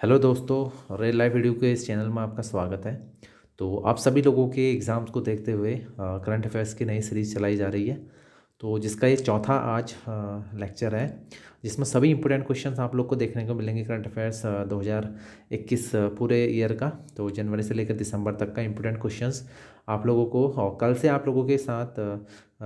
Hello दोस्तों, rail live video के इस चैनल में आपका स्वागत है। तो आप सभी लोगों के एग्ज़ाम्स को देखते हुए करंट अफेयर्स की नई सीरीज़ चलाई जा रही है। तो जिसका ये चौथा आज लेक्चर है, जिसमें सभी इंपॉर्टेंट क्वेश्चंस आप लोग को देखने को मिलेंगे। करंट अफेयर्स 2021 पूरे ईयर का, तो जनवरी से लेकर दिसंबर तक का इंपॉर्टेंट क्वेश्चंस आप लोगों को, और कल से आप लोगों के साथ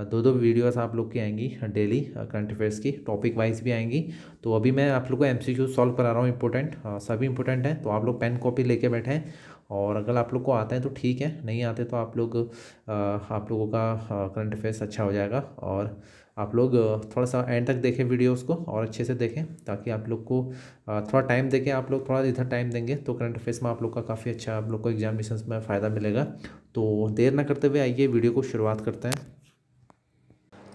दो दो वीडियोस आप लोग की आएंगी डेली करंट अफेयर्स की, टॉपिक वाइज भी आएंगी। तो अभी मैं आप लोग को एमसीक्यू सॉल्व करा रहा हूँ, इंपॉर्टेंट सभी इंपॉर्टेंट हैं। तो आप लोग पेन कॉपी लेके बैठे हैं, और अगर आप लोग को आता है तो ठीक है, नहीं आते तो आप लोगों का करंट अफेयर्स अच्छा हो जाएगा। और आप लोग थोड़ा सा एंड तक देखें वीडियोस को, और अच्छे से देखें, ताकि आप लोग को थोड़ा टाइम देके आप लोग थोड़ा इधर टाइम देंगे तो करंट अफेयर्स में आप लोग का काफ़ी अच्छा, आप लोग को एग्जामिनेशन में फ़ायदा मिलेगा। तो देर ना करते हुए आइए वीडियो को शुरुआत करते हैं।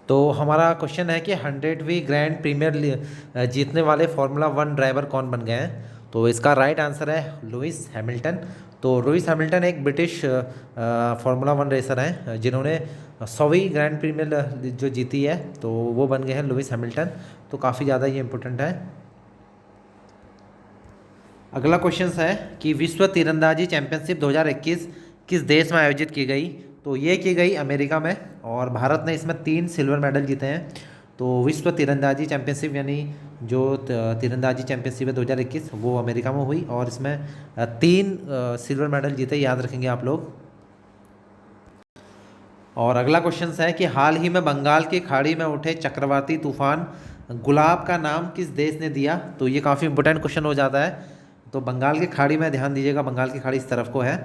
तो हमारा क्वेश्चन है कि 100वीं ग्रैंड प्रीमियर जीतने वाले फार्मूला वन ड्राइवर कौन बन गए हैं। तो इसका राइट आंसर है लुइस हैमिल्टन। तो लुइस हैमिल्टन एक ब्रिटिश फार्मूला वन रेसर हैं, जिन्होंने 100वीं ग्रैंड प्रीमियर जो जीती है, तो वो बन गए हैं लुइस हैमिल्टन। तो काफ़ी ज़्यादा ये इंपॉर्टेंट है। अगला क्वेश्चन है कि विश्व तीरंदाजी चैंपियनशिप 2021 किस देश में आयोजित की गई। तो ये की गई अमेरिका में, और भारत ने इसमें 3 सिल्वर मेडल जीते हैं। तो विश्व तीरंदाजी चैंपियनशिप यानी जो तीरंदाजी चैंपियनशिप है 2021, वो अमेरिका में हुई, और इसमें 3 सिल्वर मेडल जीते, याद रखेंगे आप लोग। और अगला क्वेश्चन है कि हाल ही में बंगाल की खाड़ी में उठे चक्रवाती तूफान गुलाब का नाम किस देश ने दिया। तो ये काफ़ी इंपॉर्टेंट क्वेश्चन हो जाता है। तो बंगाल की खाड़ी में ध्यान दीजिएगा, बंगाल की खाड़ी इस तरफ को है,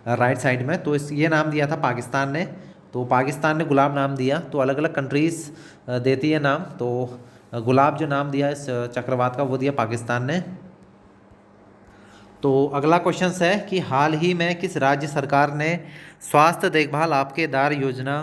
राइट साइड में। तो ये नाम दिया था पाकिस्तान ने। तो पाकिस्तान ने गुलाब नाम दिया। तो अलग अलग कंट्रीज़ देती है नाम। तो गुलाब जो नाम दिया इस चक्रवात का, वो दिया पाकिस्तान ने। तो अगला क्वेश्चन है कि हाल ही में किस राज्य सरकार ने स्वास्थ्य देखभाल आपके दार योजना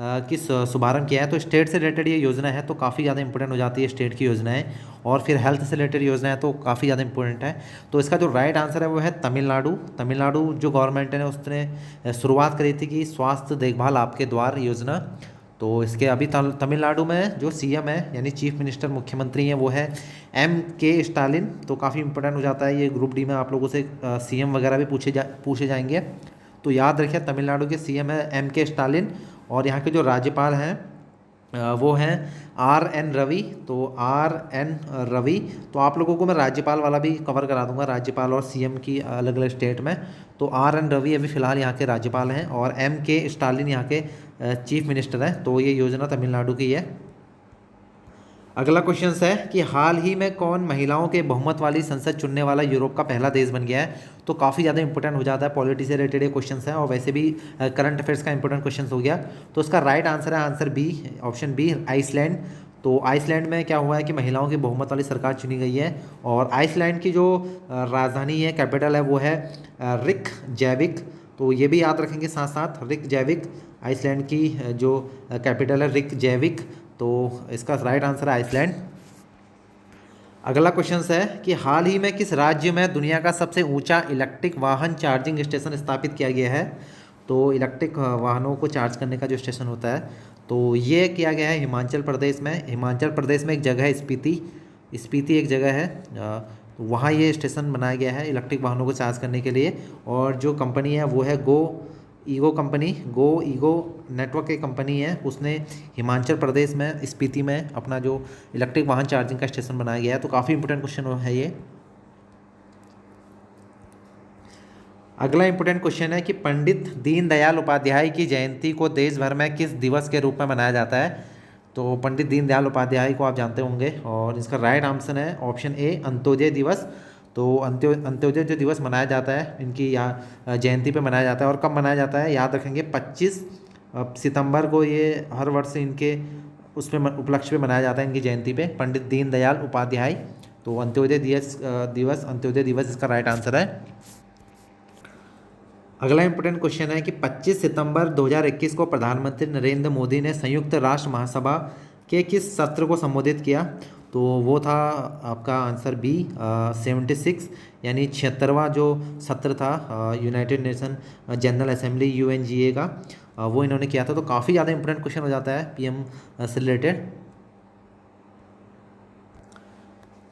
किस शुभारंभ किया है। तो स्टेट से रिलेटेड ये योजना है, तो काफ़ी ज़्यादा इंपॉर्टेंट हो जाती है स्टेट की योजनाएं। और फिर हेल्थ से रिलेटेड योजना है, तो काफ़ी ज़्यादा इंपॉर्टेंट है। तो इसका जो राइट आंसर है वो है तमिलनाडु। तमिलनाडु जो गवर्नमेंट ने उसने शुरुआत करी थी कि स्वास्थ्य देखभाल आपके द्वार योजना। तो इसके अभी तमिलनाडु में जो सीएम है, यानी चीफ मिनिस्टर, मुख्यमंत्री हैं, वो है M.K. स्टालिन। तो काफ़ी इंपॉर्टेंट हो जाता है ये, ग्रुप डी में आप लोगों से सीएम वगैरह भी पूछे जाएंगे। तो याद रखिए, तमिलनाडु के सीएम है M.K. स्टालिन, और यहाँ के जो राज्यपाल हैं वो हैं R.N. रवि। तो R.N. रवि। तो आप लोगों को मैं राज्यपाल वाला भी कवर करा दूंगा, राज्यपाल और सीएम की अलग अलग स्टेट में। तो R.N. रवि अभी फ़िलहाल यहाँ के राज्यपाल हैं, और M.K. स्टालिन यहाँ के चीफ मिनिस्टर हैं। तो ये योजना तमिलनाडु की है। अगला क्वेश्चन है कि हाल ही में कौन महिलाओं के बहुमत वाली संसद चुनने वाला यूरोप का पहला देश बन गया है। तो काफ़ी ज़्यादा इंपॉर्टेंट हो जाता है, पॉलिटी से रिलेटेड ये क्वेश्चन है, और वैसे भी करंट अफेयर्स का इंपॉर्टेंट क्वेश्चन हो गया। तो उसका राइट आंसर है answer B, option B, Iceland. तो आइसलैंड में क्या हुआ है कि महिलाओं की बहुमत वाली सरकार चुनी गई है। और आइसलैंड की जो राजधानी है, कैपिटल है, वो है रिकजैविक। तो ये भी याद रखेंगे साथ साथ, रिकजैविक। आइसलैंड की जो कैपिटल है रिकजैविक। तो इसका राइट आंसर है आइसलैंड। अगला क्वेश्चन है कि हाल ही में किस राज्य में दुनिया का सबसे ऊंचा इलेक्ट्रिक वाहन चार्जिंग स्टेशन स्थापित किया गया है। तो इलेक्ट्रिक वाहनों को चार्ज करने का जो स्टेशन होता है, तो ये किया गया है हिमाचल प्रदेश में। हिमाचल प्रदेश में एक जगह है स्पीति, स्पीति एक जगह है, तो वहाँ ये स्टेशन बनाया गया है इलेक्ट्रिक वाहनों को चार्ज करने के लिए। और जो कंपनी है वो है गो ईगो नेटवर्क की कंपनी है, उसने हिमाचल प्रदेश में स्पीति में अपना जो इलेक्ट्रिक वाहन चार्जिंग का स्टेशन बनाया गया है। तो काफ़ी इंपॉर्टेंट क्वेश्चन है ये। अगला इंपॉर्टेंट क्वेश्चन है कि पंडित दीनदयाल उपाध्याय की जयंती को देश भर में किस दिवस के रूप में मनाया जाता है। तो पंडित दीनदयाल उपाध्याय को आप जानते होंगे, और इसका राइट आंसर है ऑप्शन ए, अंत्योदय दिवस। तो अंत्योदय जो दिवस मनाया जाता है, इनकी यहाँ जयंती पे मनाया जाता है। और कब मनाया जाता है, याद रखेंगे 25 सितंबर को ये हर वर्ष इनके उसमें उपलक्ष्य पे मनाया जाता है, इनकी जयंती पे, पंडित दीनदयाल उपाध्याय। तो अंत्योदय दिवस इसका राइट आंसर है। अगला इंपॉर्टेंट क्वेश्चन है कि 25 सितंबर 2021 को प्रधानमंत्री नरेंद्र मोदी ने संयुक्त राष्ट्र महासभा के किस सत्र को संबोधित किया। तो वो था आपका आंसर बी, 76, यानी 76वां जो सत्र था United nation general assembly UNGA का, वो इन्होंने किया था। तो काफ़ी ज़्यादा इंपॉर्टेंट क्वेश्चन हो जाता है PM से रिलेटेड।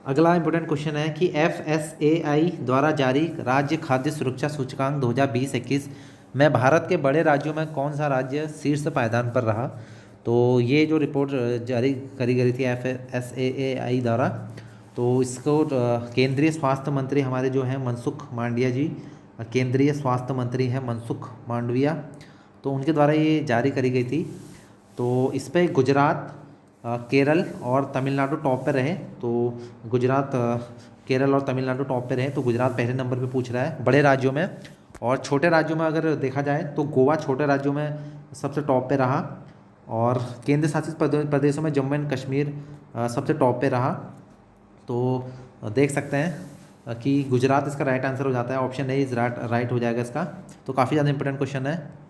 अगला इंपॉर्टेंट क्वेश्चन है कि FSAI द्वारा जारी राज्य खाद्य सुरक्षा सूचकांक 2020-21 में भारत के बड़े राज्यों में कौन सा राज्य शीर्ष पायदान पर रहा। तो ये जो रिपोर्ट जारी करी गई थी FSAI द्वारा, तो इसको केंद्रीय स्वास्थ्य मंत्री हमारे जो हैं मनसुख मांडविया जी, केंद्रीय स्वास्थ्य मंत्री हैं मनसुख मांडविया, तो उनके द्वारा ये जारी करी गई थी। तो इस पर गुजरात, केरल और तमिलनाडु टॉप पे रहे। तो गुजरात, केरल और तमिलनाडु टॉप पे रहे। तो गुजरात पहले नंबर पे पूछ रहा है बड़े राज्यों में, और छोटे राज्यों में अगर देखा जाए तो गोवा छोटे राज्यों में सबसे टॉप पे रहा, और केंद्र शासित प्रदेशों में जम्मू एंड कश्मीर सबसे टॉप पे रहा। तो देख सकते हैं कि गुजरात इसका राइट आंसर हो जाता है, ऑप्शन ए इज राइट हो जाएगा इसका। तो काफ़ी ज़्यादा इंपॉर्टेंट क्वेश्चन है।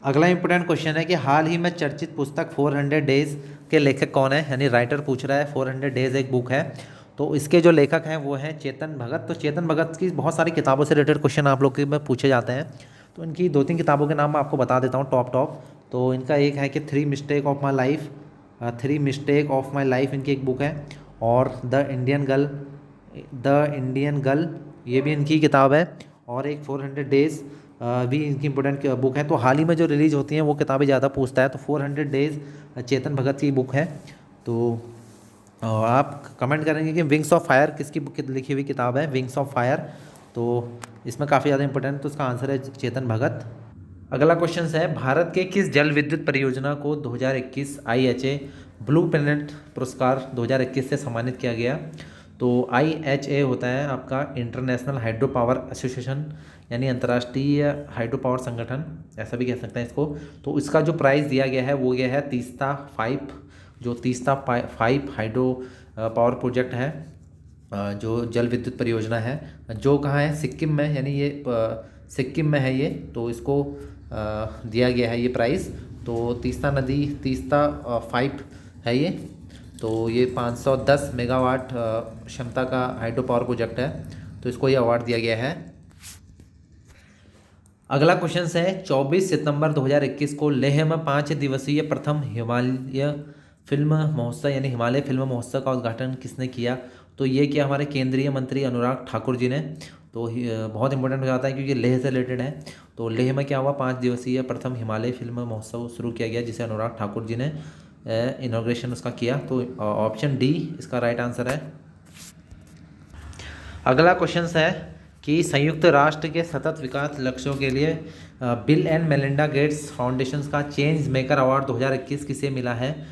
अगला इंपॉर्टेंट क्वेश्चन है कि हाल ही में चर्चित पुस्तक 400 डेज के लेखक कौन है, यानी राइटर पूछ रहा है। 400 डेज एक बुक है, तो इसके जो लेखक हैं वो हैं चेतन भगत। तो चेतन भगत की बहुत सारी किताबों से रिलेटेड क्वेश्चन आप लोग के में पूछे जाते हैं, तो इनकी 2-3 किताबों के नाम मैं आपको बता देता हूँ टॉप। तो इनका एक है कि 3 mistake of my life, 3 mistake of my life इनकी एक बुक है, और द इंडियन गर्ल ये भी इनकी किताब है, और एक 400 डेज भी इनकी इंपॉर्टेंट बुक है। तो हाल ही में जो रिलीज़ होती हैं वो किताबें ज़्यादा पूछता है। तो 400 डेज चेतन भगत की बुक है। तो आप कमेंट करेंगे कि विंग्स ऑफ फायर किसकी बुक लिखी हुई किताब है, विंग्स ऑफ फायर। तो इसमें काफ़ी ज़्यादा इंपॉर्टेंट, तो इसका आंसर है चेतन भगत। अगला क्वेश्चन है भारत के किस जल विद्युत परियोजना को 2021 IHA ब्लू प्लैनेट पुरस्कार 2021 से सम्मानित किया गया। तो IHA होता है आपका इंटरनेशनल हाइड्रो पावर एसोसिएशन, यानी अंतर्राष्ट्रीय हाइड्रो पावर संगठन, ऐसा भी कह सकते हैं इसको। तो इसका जो प्राइज़ दिया गया है वो गया है तीस्ता 5, जो तीस्ता 5 हाइड्रो पावर प्रोजेक्ट है, जो जल विद्युत परियोजना है, जो कहाँ है, सिक्किम में, यानी ये सिक्किम में है ये। तो इसको दिया गया है ये प्राइज़। तो तीस्ता नदी, तीस्ता 5 है ये। तो ये 510 मेगावाट क्षमता का हाइड्रो पावर प्रोजेक्ट है, तो इसको ये अवार्ड दिया गया है। अगला क्वेश्चन है 24 सितंबर 2021 को लेह में 5 दिवसीय प्रथम हिमालय फिल्म महोत्सव, यानी हिमालय फिल्म महोत्सव का उद्घाटन किसने किया। तो ये किया हमारे केंद्रीय मंत्री अनुराग ठाकुर जी ने। तो बहुत इंपॉर्टेंट हो जाता है क्योंकि लेह से रिलेटेड है। तो लेह में क्या हुआ, 5 दिवसीय प्रथम हिमालय फिल्म महोत्सव शुरू किया गया, जिसे अनुराग ठाकुर जी ने इनॉग्रेशन उसका किया। तो ऑप्शन डी इसका राइट आंसर है। अगला क्वेश्चन है कि संयुक्त राष्ट्र के सतत विकास लक्ष्यों के लिए bill and Melinda Gates foundation का चेंज मेकर अवार्ड 2021 किसे मिला है।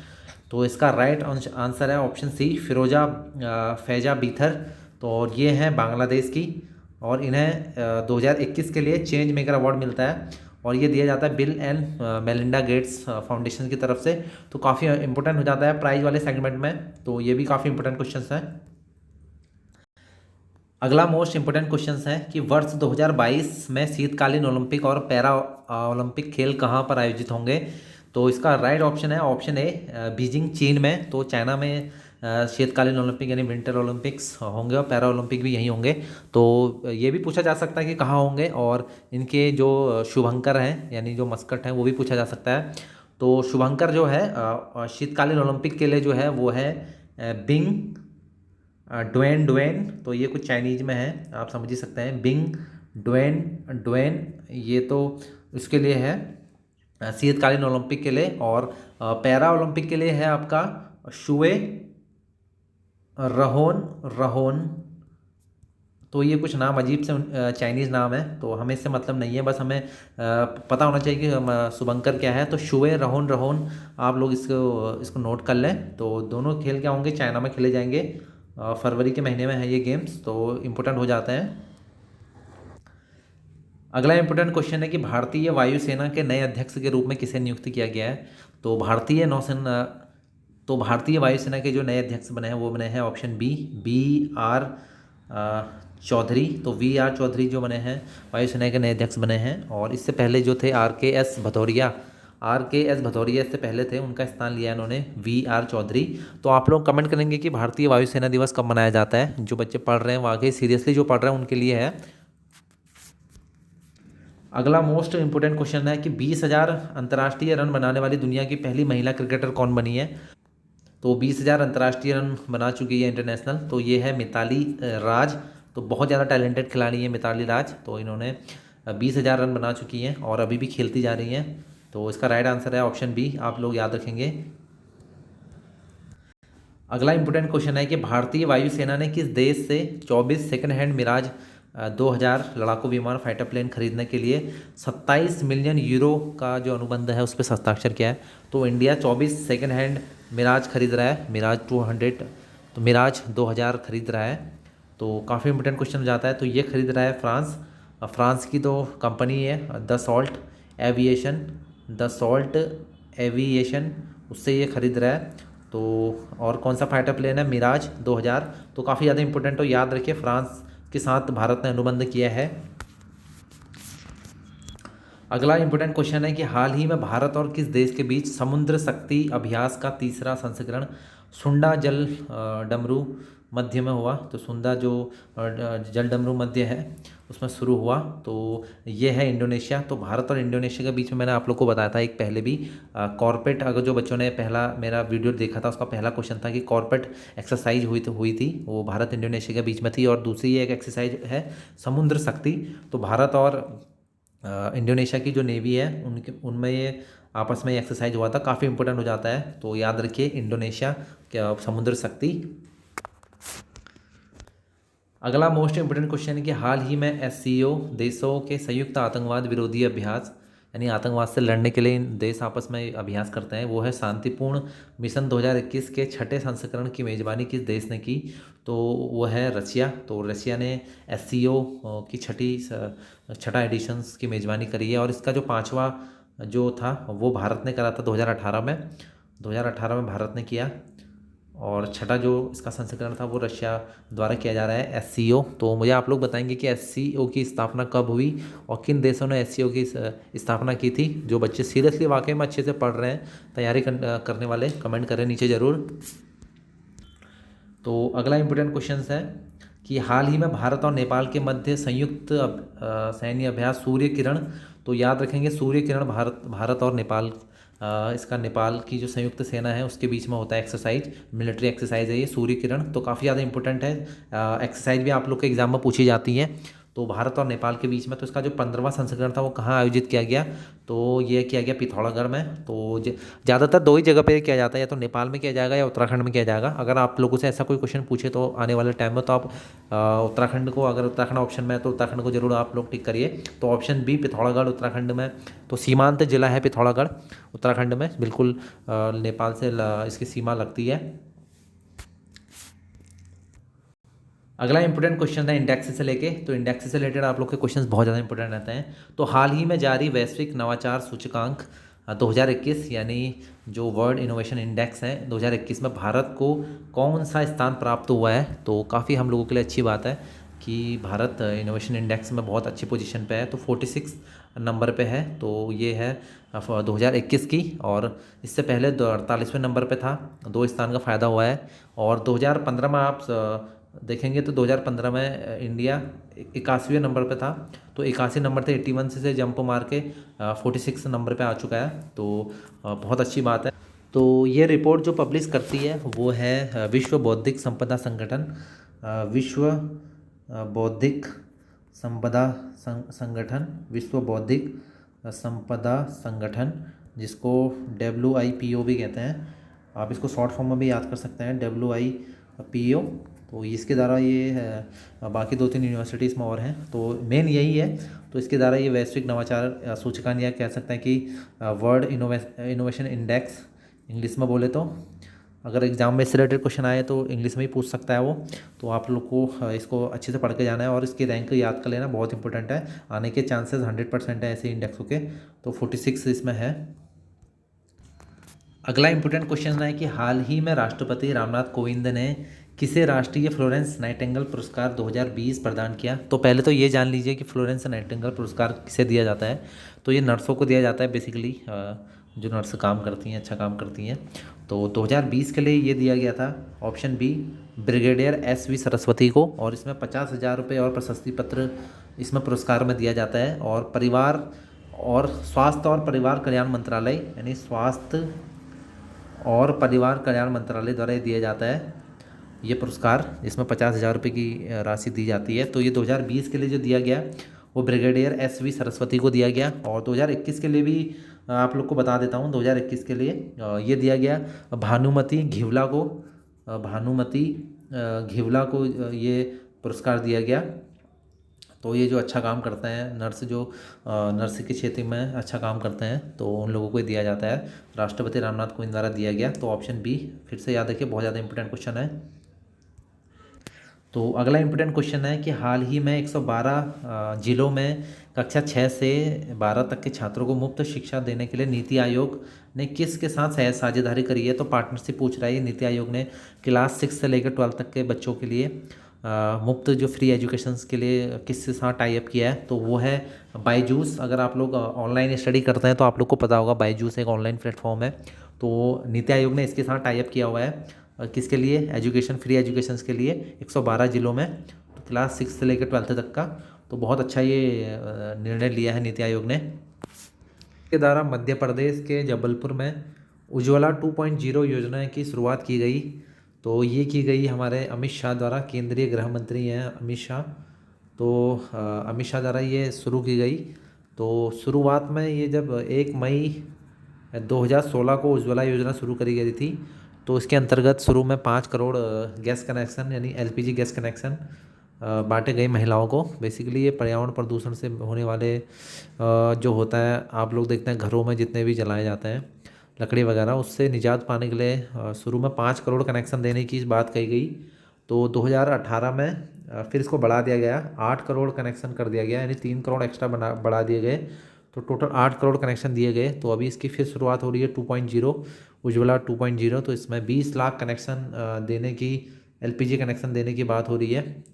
तो इसका राइट आंसर है ऑप्शन सी, फिरोजा फैजा बीथर। तो ये हैं बांग्लादेश की, और इन्हें 2021 के लिए चेंज मेकर अवार्ड मिलता है, और ये दिया जाता है bill and Melinda Gates foundation की तरफ से। तो काफ़ी इंपॉर्टेंट हो जाता है प्राइज वाले सेगमेंट में। तो ये भी काफ़ी इंपॉर्टेंट क्वेश्चन है। अगला मोस्ट इंपोर्टेंट क्वेश्चन है कि वर्ष 2022 में शीतकालीन ओलंपिक और पैरा ओलंपिक खेल कहाँ पर आयोजित होंगे। तो इसका राइट ऑप्शन है ऑप्शन ए, बीजिंग चीन में। तो चाइना में शीतकालीन ओलंपिक यानी विंटर ओलंपिक्स होंगे, और पैरा ओलंपिक भी यहीं होंगे। तो ये भी पूछा जा सकता है कि कहाँ होंगे, और इनके जो शुभंकर हैं यानी जो मस्कट हैं वो भी पूछा जा सकता है। तो शुभंकर जो है शीतकालीन ओलंपिक के लिए जो है वो है बिंग डुएन। तो ये कुछ चाइनीज में है, आप समझ ही सकते हैं, बिंग डुएन ये तो इसके लिए है शीतकालीन ओलंपिक के लिए। और पैरा ओलंपिक के लिए है आपका शुए रहोन। तो ये कुछ नाम अजीब से चाइनीज़ नाम है, तो हमें इससे मतलब नहीं है, बस हमें पता होना चाहिए कि शुभंकर क्या है। तो शुए रहोन आप लोग इसको नोट कर लें। तो दोनों खेल क्या होंगे, चाइना में खेले जाएंगे, फरवरी के महीने में है ये गेम्स, तो इम्पोर्टेंट हो जाते हैं। अगला इंपॉर्टेंट क्वेश्चन है कि भारतीय वायुसेना के नए अध्यक्ष के रूप में किसे नियुक्त किया गया है। तो भारतीय वायुसेना के जो नए अध्यक्ष बने हैं वो बने हैं ऑप्शन बी आर चौधरी। तो VR चौधरी जो बने हैं वायुसेना के नए अध्यक्ष बने हैं, और इससे पहले जो थे RKS भदौरिया इससे पहले थे, उनका स्थान लिया इन्होंने VR चौधरी। तो आप लोग कमेंट करेंगे कि भारतीय वायुसेना दिवस कब मनाया जाता है। जो बच्चे पढ़ रहे हैं वाकई सीरियसली जो पढ़ रहे हैं उनके लिए है। अगला मोस्ट इंपोर्टेंट क्वेश्चन है कि 20,000 अंतर्राष्ट्रीय रन बनाने वाली दुनिया की पहली महिला क्रिकेटर कौन बनी है। तो 20,000 अंतर्राष्ट्रीय रन बना चुकी है इंटरनेशनल। तो ये है मिताली राज। तो बहुत ज़्यादा टैलेंटेड खिलाड़ी है मिताली राज। तो इन्होंने 20,000 रन बना चुकी हैं और अभी भी खेलती जा रही हैं। तो इसका राइट आंसर है ऑप्शन बी, आप लोग याद रखेंगे। अगला इंपॉर्टेंट क्वेश्चन है कि भारतीय वायुसेना ने किस देश से 24 सेकंड हैंड मिराज 2000 लड़ाकू विमान फाइटर प्लेन खरीदने के लिए 27 मिलियन यूरो का जो अनुबंध है उस पर हस्ताक्षर किया है। तो इंडिया 24 सेकंड हैंड मिराज खरीद रहा है, मिराज 200, तो मिराज 2000 खरीद रहा है। तो काफ़ी इंपॉर्टेंट क्वेश्चन हो जाता है। तो ये खरीद रहा है फ्रांस। फ्रांस की तो कंपनी है द सॉल्ट एविएशन, उससे ये खरीद रहा है। तो और कौन सा फाइटर प्लेन है, मिराज 2000। तो काफ़ी ज़्यादा इंपॉर्टेंट हो, याद रखिए फ्रांस के साथ भारत ने अनुबंध किया है। अगला इंपॉर्टेंट क्वेश्चन है कि हाल ही में भारत और किस देश के बीच समुद्र शक्ति अभ्यास का तीसरा संस्करण सुंडा जल डमरू मध्य में हुआ। तो सुंडा जो जल डमरू मध्य है उसमें शुरू हुआ। तो ये है इंडोनेशिया। तो भारत और इंडोनेशिया के बीच में मैंने आप लोग को बताया था एक पहले भी कॉर्पेट, अगर जो बच्चों ने पहला मेरा वीडियो देखा था उसका पहला क्वेश्चन था कि कॉर्पेट एक्सरसाइज हुई थी वो भारत इंडोनेशिया के बीच में थी। और दूसरी एक एक्सरसाइज है समुद्र शक्ति। तो भारत और इंडोनेशिया की जो नेवी है उनके उनमें ये आपस में एक्सरसाइज हुआ था, काफ़ी इंपॉर्टेंट हो जाता है। तो याद रखिए इंडोनेशिया क्या समुद्र शक्ति। अगला मोस्ट इंपोर्टेंट क्वेश्चन है कि हाल ही में एससीओ देशों के संयुक्त आतंकवाद विरोधी अभ्यास, यानी आतंकवाद से लड़ने के लिए इन देश आपस में अभ्यास करते हैं, वो है शांतिपूर्ण मिशन 2021 के छठे संस्करण की मेज़बानी किस देश ने की। तो वो है रशिया। तो रशिया ने एससीओ की छठा एडिशंस की मेज़बानी करी है। और इसका जो पाँचवा जो था वो भारत ने करा था 2018 में। 2018 में भारत ने किया। और छठा जो इसका संस्करण था वो रशिया द्वारा किया जा रहा है एससीओ। तो मुझे आप लोग बताएंगे कि एससीओ की स्थापना कब हुई और किन देशों ने एससीओ की स्थापना की थी। जो बच्चे सीरियसली वाकई में अच्छे से पढ़ रहे हैं, तैयारी करने वाले, कमेंट करें नीचे ज़रूर। तो अगला इंपॉर्टेंट क्वेश्चन है कि हाल ही में भारत और नेपाल के मध्य संयुक्त सैन्य अभ्यास सूर्य किरण। तो याद रखेंगे सूर्य किरण भारत और नेपाल, इसका नेपाल की जो संयुक्त सेना है उसके बीच में होता है एक्सरसाइज, मिलिट्री एक्सरसाइज है ये सूर्य किरण। तो काफ़ी ज़्यादा इंपॉर्टेंट है, एक्सरसाइज भी आप लोग के एग्जाम में पूछी जाती है। तो भारत और नेपाल के बीच में, तो इसका जो 15वां संस्करण था वो कहाँ आयोजित किया गया, तो ये किया गया पिथौरागढ़ में। तो ज़्यादातर दो ही जगह पे किया जाता है, या तो नेपाल में किया जाएगा या उत्तराखंड में किया जाएगा। अगर आप लोगों से ऐसा कोई क्वेश्चन पूछे तो आने वाले टाइम में, तो आप उत्तराखंड को, अगर उत्तराखंड ऑप्शन में है तो उत्तराखंड को जरूर आप लोग टिक करिए। तो ऑप्शन बी पिथौरागढ़ उत्तराखंड में, तो सीमांत जिला है पिथौरागढ़ उत्तराखंड में, बिल्कुल नेपाल से इसकी सीमा लगती है। अगला इंपॉर्टेंट क्वेश्चन है इंडेक्स से लेके। तो इंडेक्स से रिलेटेड आप लोग के क्वेश्चंस बहुत ज़्यादा इंपॉर्टेंट रहते हैं। तो हाल ही में जारी वैश्विक नवाचार सूचकांक 2021, यानी जो वर्ल्ड इनोवेशन इंडेक्स है 2021 में भारत को कौन सा स्थान प्राप्त हुआ है। तो काफ़ी हम लोगों के लिए अच्छी बात है कि भारत इनोवेशन इंडेक्स में बहुत अच्छी पोजीशन पे है। तो 46 नंबर पे है। तो ये है 2021 की, और इससे पहले 48वें नंबर पे था, 2 स्थान का फ़ायदा हुआ है। और 2015 में आप देखेंगे तो 2015 में इंडिया 81वें नंबर पे था। तो 81 नंबर से 81 से जंप मार के 46 नंबर पे आ चुका है। तो बहुत अच्छी बात है। तो ये रिपोर्ट जो पब्लिश करती है वो है विश्व बौद्धिक संपदा संगठन, विश्व बौद्धिक संपदा संगठन, विश्व बौद्धिक संपदा संगठन, जिसको WIPO भी कहते हैं। आप इसको शॉर्ट फॉर्म में भी याद कर सकते हैं, WIPO। तो इसके द्वारा ये है, बाकी 2-3 यूनिवर्सिटी इसमें और हैं, तो मेन यही है। तो इसके द्वारा ये वैश्विक नवाचार सूचकांक, या कह सकते हैं कि वर्ल्ड इनोवेशन इंडेक्स इंग्लिश में बोले तो, अगर एग्जाम में इससे रिलेटेड क्वेश्चन आए तो इंग्लिश में ही पूछ सकता है वो। तो आप लोग को इसको अच्छे से पढ़ के जाना है और इसकी रैंक याद कर लेना, बहुत इंपॉर्टेंट है। आने के चांसेस 100% है ऐसे इंडेक्सों के। तो 46 इसमें है। अगला इंपॉर्टेंट क्वेश्चन है कि हाल ही में राष्ट्रपति रामनाथ कोविंद ने किसे राष्ट्रीय फ्लोरेंस नाइटिंगेल पुरस्कार 2020 प्रदान किया। तो पहले तो ये जान लीजिए कि फ्लोरेंस नाइटिंगेल पुरस्कार किसे दिया जाता है। तो ये नर्सों को दिया जाता है बेसिकली, जो नर्स काम करती हैं, अच्छा काम करती हैं। तो 2020 के लिए ये दिया गया था, option B, brigadier SV Saraswati को। और इसमें 50,000 रुपये और प्रशस्ति पत्र इसमें पुरस्कार में दिया जाता है। और स्वास्थ्य और परिवार कल्याण मंत्रालय, यानी स्वास्थ्य और परिवार कल्याण मंत्रालय द्वारा ये दिया जाता है ये पुरस्कार, जिसमें 50,000 रुपये की राशि दी जाती है। तो ये 2020 के लिए जो दिया गया वो ब्रिगेडियर एस वी सरस्वती को दिया गया। और 2021 के लिए भी आप लोग को बता देता हूँ, 2021 के लिए ये दिया गया भानुमति घिवला को, भानुमति घिवला को ये पुरस्कार दिया गया। तो ये जो अच्छा काम करते हैं नर्स, जो नर्स के क्षेत्र में अच्छा काम करते हैं, तो उन लोगों को दिया जाता है। राष्ट्रपति रामनाथ कोविंद द्वारा दिया गया। तो ऑप्शन बी फिर से याद रखिए, बहुत ज़्यादा इंपॉर्टेंट क्वेश्चन है। तो अगला इंपॉर्टेंट क्वेश्चन है कि हाल ही में 112 जिलों में कक्षा 6 से 12 तक के छात्रों को मुफ्त शिक्षा देने के लिए नीति आयोग ने किसके साथ साझेदारी करी है। तो पार्टनरशिप पूछ रहा है। नीति आयोग ने क्लास 6 से लेकर 12 तक के बच्चों के लिए मुफ्त जो फ्री एजुकेशन के लिए किसके साथ टाई अप किया है। तो वो है बायजूस। अगर आप लोग ऑनलाइन स्टडी करते हैं तो आप लोग को पता होगा, बायजूस एक ऑनलाइन प्लेटफॉर्म है। तो नीति आयोग ने इसके साथ टाई अप किया हुआ है। किसके लिए? एजुकेशन, फ्री एजुकेशन के लिए 112 जिलों में, तो क्लास 6 से लेकर 12th तक का। तो बहुत अच्छा ये निर्णय लिया है नीति आयोग ने। के द्वारा मध्य प्रदेश के जबलपुर में उज्ज्वला 2.0 योजना की शुरुआत की गई। तो ये की गई हमारे अमित शाह द्वारा, केंद्रीय गृह मंत्री हैं अमित शाह। तो अमित शाह द्वारा ये शुरू की गई। तो शुरुआत में ये जब 1 मई 2016 को उज्ज्वला योजना शुरू करी गई थी। तो इसके अंतर्गत शुरू में 5 करोड़ गैस कनेक्शन यानी एलपीजी गैस कनेक्शन बांटे गए महिलाओं को। बेसिकली ये पर्यावरण प्रदूषण से होने वाले जो होता है, आप लोग देखते हैं घरों में जितने भी जलाए जाते हैं लकड़ी वगैरह, उससे निजात पाने के लिए शुरू में 5 करोड़ कनेक्शन देने की बात कही गई। तो 2018 में फिर इसको बढ़ा दिया गया, 8 करोड़ कनेक्शन कर दिया गया, यानी 3 करोड़ एक्स्ट्रा बढ़ा दिए गए। तो टोटल 8 करोड़ कनेक्शन दिए गए। तो अभी इसकी फिर शुरुआत हो रही है 2.0, उज्ज्वला 2.0। तो इसमें 20 लाख कनेक्शन देने की, एलपीजी कनेक्शन देने की बात हो रही है।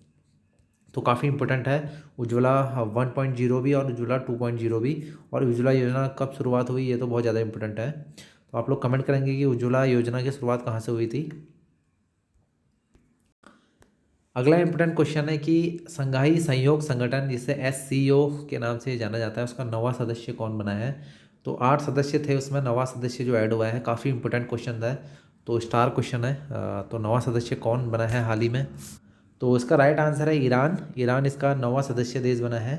तो काफ़ी इंपॉर्टेंट है उज्ज्वला 1.0 भी और उज्ज्वला 2.0 भी। और उज्ज्वला योजना कब शुरुआत हुई, ये तो बहुत ज़्यादा इंपॉर्टेंट है। तो आप लोग कमेंट करेंगे कि उज्ज्वला योजना की शुरुआत कहाँ से हुई थी। अगला इंपॉर्टेंट क्वेश्चन है कि संघाई सहयोग संगठन, जिसे एससीओ के नाम से जाना जाता है, उसका नवा सदस्य कौन बना है। तो 8 सदस्य थे, उसमें नवा सदस्य जो ऐड हुआ है, काफ़ी इंपॉर्टेंट क्वेश्चन है। तो स्टार क्वेश्चन है। तो नवा सदस्य कौन बना है हाल ही में। तो इसका राइट आंसर है ईरान। ईरान इसका नवा सदस्य देश बना है।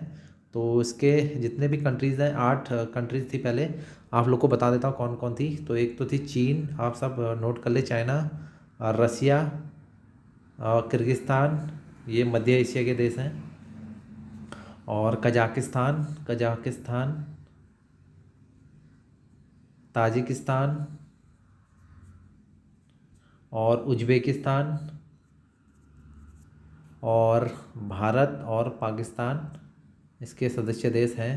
तो इसके जितने भी कंट्रीज़ हैं, 8 कंट्रीज़ थी पहले, आप लोग को बता देता हूँ कौन कौन थी। तो एक तो थी चीन, आप सब नोट कर ले, चाइना, रसिया, किर्गिस्तान, ये मध्य एशिया के देश हैं, और कजाकिस्तान, ताजिकिस्तान और उज्बेकिस्तान और भारत और पाकिस्तान इसके सदस्य देश हैं।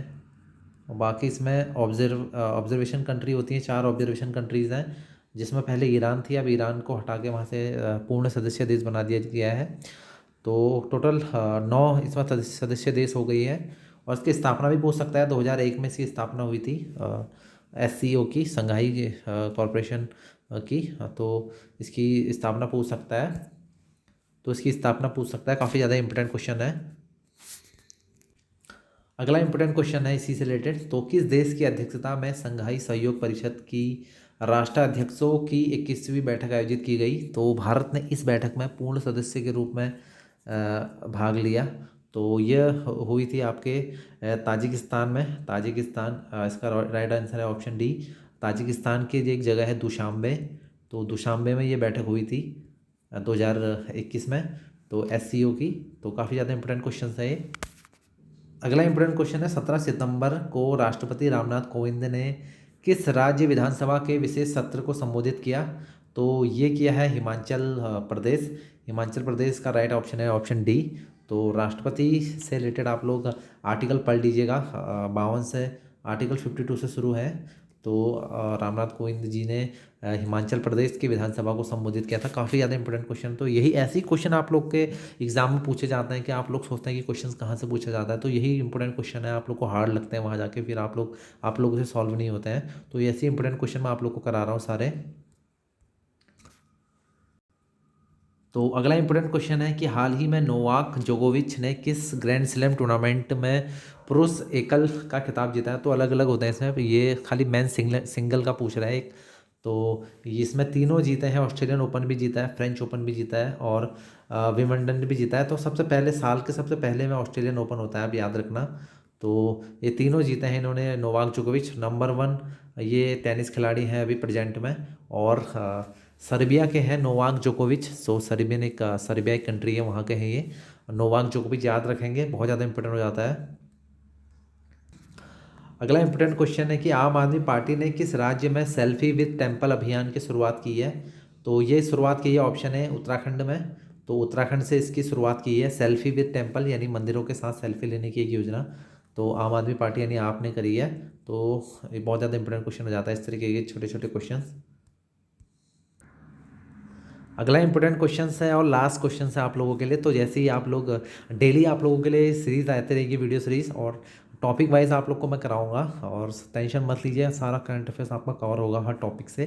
और बाकी इसमें ऑब्जर्वेशन कंट्री होती हैं, 4 ऑब्जर्वेशन कंट्रीज़ हैं, जिसमें पहले ईरान थी, अब ईरान को हटा के वहाँ से पूर्ण सदस्य देश बना दिया गया है। तो टोटल 9 इसमें सदस्य देश हो गई है। और इसकी स्थापना भी पूछ सकता है, 2001 में इसकी स्थापना हुई थी एससीओ की, संघाई कॉरपोरेशन की। तो इसकी स्थापना पूछ सकता है, तो इसकी स्थापना पूछ सकता है। काफ़ी ज़्यादा इंपॉर्टेंट क्वेश्चन है। अगला इंपॉर्टेंट क्वेश्चन है इसी से रिलेटेड। तो किस देश की अध्यक्षता में संघाई सहयोग परिषद की राष्ट्राध्यक्षों की 21वीं बैठक आयोजित की गई। तो भारत ने इस बैठक में पूर्ण सदस्य के रूप में भाग लिया। तो यह हुई थी आपके ताजिकिस्तान में। इसका राइट आंसर है ऑप्शन डी। ताजिकिस्तान की जो एक जगह है दुशांबे, तो दुशांबे में ये बैठक हुई थी 2021 में, तो एससीओ की। तो काफ़ी ज़्यादा इंपॉर्टेंट क्वेश्चन है ये। अगला इंपॉर्टेंट क्वेश्चन है, 17 सितंबर को राष्ट्रपति रामनाथ कोविंद ने किस राज्य विधानसभा के विशेष सत्र को संबोधित किया। तो ये किया है हिमाचल प्रदेश। हिमाचल प्रदेश का राइट ऑप्शन है ऑप्शन डी। तो राष्ट्रपति से रिलेटेड आप लोग आर्टिकल पढ़ लीजिएगा, 52 से आर्टिकल 52 से शुरू है। तो रामनाथ कोविंद जी ने हिमाचल प्रदेश की विधानसभा को संबोधित किया था। काफ़ी ज़्यादा इंपॉर्टेंट क्वेश्चन। तो यही ऐसे ही क्वेश्चन आप लोग के एग्जाम में पूछे जाते हैं कि आप लोग सोचते हैं कि क्वेश्चन कहाँ से पूछा जाता है। तो यही इंपॉर्टेंट क्वेश्चन है, आप लोग को हार्ड लगते हैं वहाँ जाके, फिर आप लोगों से सॉल्व नहीं होते हैं। तो ये ऐसे इंपॉर्टेंट क्वेश्चन मैं आप लोग को करा रहा हूँ सारे। तो अगला इंपॉर्टेंट क्वेश्चन है कि हाल ही में नोवाक जोकोविच ने किस ग्रैंड स्लैम टूर्नामेंट में पुरुष एकल का खिताब जीता है। तो अलग अलग होते हैं इसमें, ये खाली मैन सिंगल का पूछ रहा है एक। तो इसमें तीनों जीते हैं, ऑस्ट्रेलियन ओपन भी जीता है, फ्रेंच ओपन भी जीता है और विंबलडन भी जीता है। तो सबसे पहले साल के सबसे पहले में ऑस्ट्रेलियन ओपन होता है, अब याद रखना। तो ये तीनों जीते हैं इन्होंने। नोवाक जोकोविच नंबर 1 ये टेनिस खिलाड़ी हैं अभी प्रेजेंट में। और सर्बिया के हैं नोवाक जोकोविच। सो सर्बियन एक सर्बिया एक कंट्री है, वहाँ के हैं ये। नोवाक जोकोविच याद रखेंगे, बहुत ज़्यादा इंपॉर्टेंट हो जाता है। अगला इंपॉर्टेंट क्वेश्चन है कि आम आदमी पार्टी ने किस राज्य में सेल्फी विद टेम्पल अभियान की शुरुआत की है। तो ये शुरुआत की है, ऑप्शन है उत्तराखंड में। तो उत्तराखंड से इसकी शुरुआत की है, सेल्फी विद टेम्पल यानी मंदिरों के साथ सेल्फी लेने की एक योजना। तो आम आदमी पार्टी यानी आपने करी है। तो ये बहुत ज़्यादा इंपॉर्टेंट क्वेश्चन हो जाता है इस तरीके के छोटे छोटे क्वेश्चन। अगला इंपॉर्टेंट क्वेश्चन है और लास्ट क्वेश्चन है आप लोगों के लिए। तो जैसे ही आप लोग डेली आप लोगों के लिए सीरीज आते रहेगी, वीडियो सीरीज, और टॉपिक वाइज आप लोग को मैं कराऊंगा। और टेंशन मत लीजिए, सारा करंट अफेयर्स आपका कवर होगा हर टॉपिक से।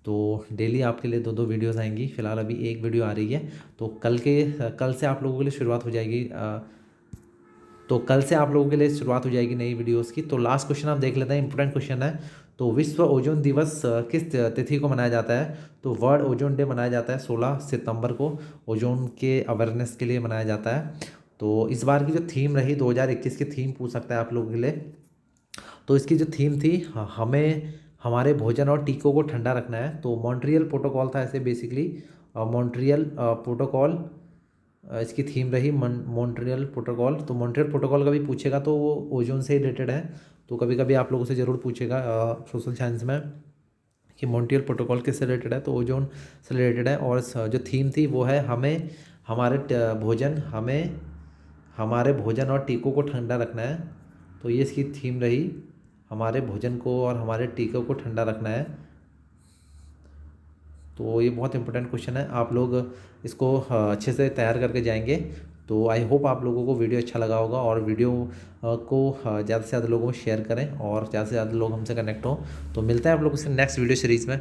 तो डेली आपके लिए 2-2 वीडियोस आएंगी। फिलहाल अभी एक वीडियो आ रही है। तो कल से आप लोगों के लिए शुरुआत हो जाएगी। तो कल से आप लोगों के लिए शुरुआत हो जाएगी नई वीडियोस की। तो लास्ट क्वेश्चन आप देख लेते हैं, इंपॉर्टेंट क्वेश्चन है। तो विश्व ओजोन दिवस किस तिथि को मनाया जाता है। तो वर्ल्ड ओजोन डे मनाया जाता है 16 सितंबर को। ओजोन के अवेयरनेस के लिए मनाया जाता है। तो इस बार की जो थीम रही 2021 की थीम पूछ सकता है आप लोगों के लिए। तो इसकी जो थीम थी, हमें हमारे भोजन और टीकों को ठंडा रखना है। तो मॉन्ट्रियल प्रोटोकॉल था ऐसे बेसिकली। मॉन्ट्रियल प्रोटोकॉल इसकी थीम रही, मॉन्ट्रियल प्रोटोकॉल। तो मॉन्ट्रियल प्रोटोकॉल कभी पूछेगा तो वो ओजोन से रिलेटेड है। तो कभी कभी आप लोगों से ज़रूर पूछेगा सोशल साइंस में कि मॉन्ट्रियल प्रोटोकॉल किससे रिलेटेड है, तो ओजोन से रिलेटेड है। और जो थीम थी वो है हमें हमारे भोजन और टीकों को ठंडा रखना है। तो ये इसकी थीम रही, हमारे भोजन को और हमारे टीकों को ठंडा रखना है। तो ये बहुत इंपॉर्टेंट क्वेश्चन है, आप लोग इसको अच्छे से तैयार करके जाएंगे। तो आई होप आप लोगों को वीडियो अच्छा लगा होगा। और वीडियो को ज़्यादा से ज़्यादा लोगों को शेयर करें और ज़्यादा से ज़्यादा लोग हमसे कनेक्ट हों। तो मिलते हैं आप लोगों से नेक्स्ट वीडियो सीरीज़ में।